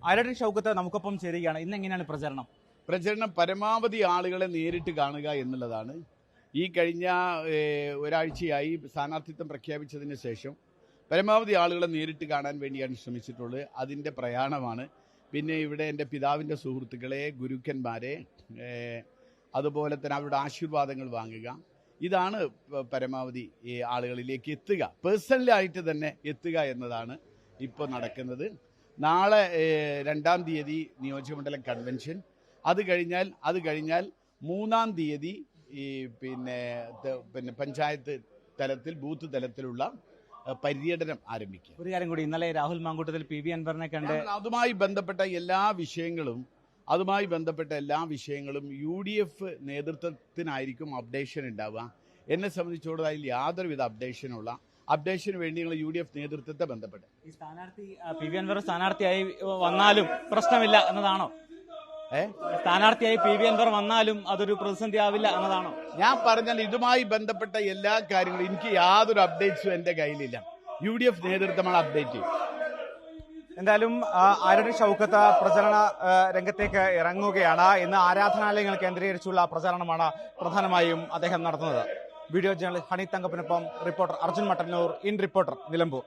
ആര്യാടൻ ഷൗക്കത്ത് നമുക്കൊപ്പം ചേരുകയാണ്. ഇന്ന് എങ്ങനെയാണ് പ്രചരണം പരമാവധി ആളുകളെ നേരിട്ട് കാണുക എന്നുള്ളതാണ്. ഈ കഴിഞ്ഞ ഒരാഴ്ചയായി സ്ഥാനാർത്ഥിത്വം പ്രഖ്യാപിച്ചതിന് ശേഷം പരമാവധി ആളുകളെ നേരിട്ട് കാണാൻ വേണ്ടിയാണ് ശ്രമിച്ചിട്ടുള്ളത്. അതിൻ്റെ പ്രയാണമാണ്. പിന്നെ ഇവിടെ എൻ്റെ പിതാവിൻ്റെ സുഹൃത്തുക്കളെ, ഗുരുക്കന്മാരെ, അതുപോലെ തന്നെ അവരുടെ ആശീർവാദങ്ങൾ വാങ്ങുക, ഇതാണ് പരമാവധി ഈ ആളുകളിലേക്ക് എത്തുക, പേഴ്സണലായിട്ട് തന്നെ എത്തുക എന്നതാണ് ഇപ്പോൾ നടക്കുന്നത്. നാളെ 2-ാം തീയതി നിയോജകമണ്ഡലം കൺവെൻഷൻ, അത് കഴിഞ്ഞാൽ 3-ാം തീയതി ഈ പിന്നെ പഞ്ചായത്ത് തലത്തിൽ ബൂത്ത് തലത്തിലുള്ള പര്യടനം ആരംഭിക്കും. ഒരു കാര്യം കൂടി, ഇന്നലെ രാഹുൽ മാങ്കൂട്ടത്തിൽ PV അൻവറിനെ കണ്ട് അതുമായി ബന്ധപ്പെട്ട എല്ലാ വിഷയങ്ങളും UDF നേതൃത്വത്തിനായിരിക്കും അപ്ഡേഷൻ ഉണ്ടാവുക. എന്നെ സംബന്ധിച്ചോളം അതിൽ യാതൊരുവിധ അപ്ഡേഷന് വേണ്ടി നിങ്ങൾ UDF നേതൃത്വത്തെ ബന്ധപ്പെട്ട് ഈ സ്ഥാനാർത്ഥി PV അൻവർ സ്ഥാനാർത്ഥിയായി വന്നാലും പ്രശ്നമില്ല എന്നതാണോ? സ്ഥാനാർത്ഥിയായി PV അൻവർ വന്നാലും അതൊരു പ്രതിസന്ധി ആവില്ല എന്നതാണോ? ഞാൻ പറഞ്ഞാൽ ഇതുമായി ബന്ധപ്പെട്ട എല്ലാ കാര്യങ്ങളും എനിക്ക് യാതൊരു അപ്ഡേറ്റ്സും എന്റെ കയ്യിലില്ല. UDF നേതൃത്വമാണ് അപ്ഡേറ്റ് ചെയ്യും. എന്തായാലും ആര്യാടൻ ഷൗക്കത്ത് പ്രചരണ രംഗത്തേക്ക് ഇറങ്ങുകയാണ്. ഇന്ന് ആരാധനാലയങ്ങൾ കേന്ദ്രീകരിച്ചുള്ള പ്രചാരണമാണ് പ്രധാനമായും അദ്ദേഹം നടത്തുന്നത്. വീഡിയോ ജേർണലിസ്റ്റ് ഹണി തങ്കപ്പനൊപ്പം reporter Arjun Mattannur, in reporter, Nilambur.